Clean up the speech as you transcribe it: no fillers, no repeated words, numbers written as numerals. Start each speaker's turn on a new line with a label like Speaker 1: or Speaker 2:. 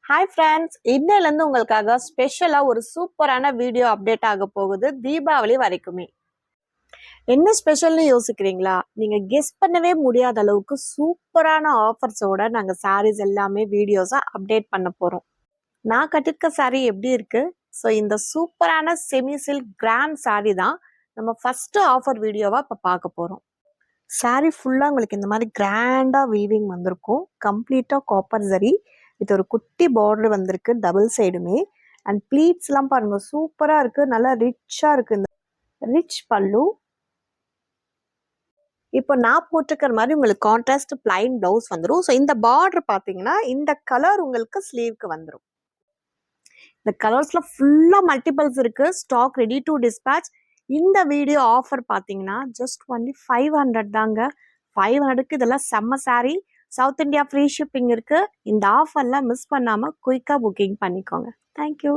Speaker 1: Hi friends, இன்னையிலேருந்து உங்களுக்காக ஸ்பெஷலாக ஒரு சூப்பரான வீடியோ அப்டேட் ஆக போகுது. தீபாவளி வரைக்குமே என்ன ஸ்பெஷல்னு யோசிக்கிறீங்களா? நீங்கள் கெஸ் பண்ணவே முடியாத அளவுக்கு சூப்பரான ஆஃபர்ஸோட நாங்கள் சாரீஸ் எல்லாமே வீடியோஸாக அப்டேட் பண்ண போகிறோம். நான் கட்டிருக்க சாரீ எப்படி இருக்கு? ஸோ இந்த சூப்பரான செமி சில்க் கிராண்ட் சாரீ தான் நம்ம ஃபர்ஸ்ட் ஆஃபர் வீடியோவாக இப்போ பார்க்க போகிறோம். சாரீ ஃபுல்லாக உங்களுக்கு இந்த மாதிரி கிராண்டாக வீவிங் வந்திருக்கும். கம்ப்ளீட்டாக காப்பர் ஜரி இது ஒரு குட்டி பார்டர் வந்திருக்கு டபுள் சைடுமே. அண்ட் ப்ளீட்ஸ்லாம் பாருங்க சூப்பராக இருக்குது, நல்லா ரிச்சாக இருக்குது. இந்த ரிச் பல்லு. இப்போ நான் போட்டிருக்கிற மாதிரி உங்களுக்கு கான்ட்ராஸ்ட் பிளைன் ப்ளவுஸ் வந்துடும். ஸோ இந்த பார்டர் பார்த்தீங்கன்னா இந்த கலர் உங்களுக்கு ஸ்லீவ்க்கு வந்துடும். இந்த கலர்ஸில் ஃபுல்லாக மல்டிபிள்ஸ் இருக்குது. Stock ready to dispatch. இந்த வீடியோ ஆஃபர் பார்த்தீங்கன்னா ஜஸ்ட் ஒன்லி 500 தாங்க. 500க்கு இதெல்லாம் செம்ம sari. South India free shipping இருக்குது. இந்த ஆஃபர்லாம் மிஸ் பண்ணாமல் குயிக்காக புக்கிங் பண்ணிக்கோங்க. தேங்க்யூ.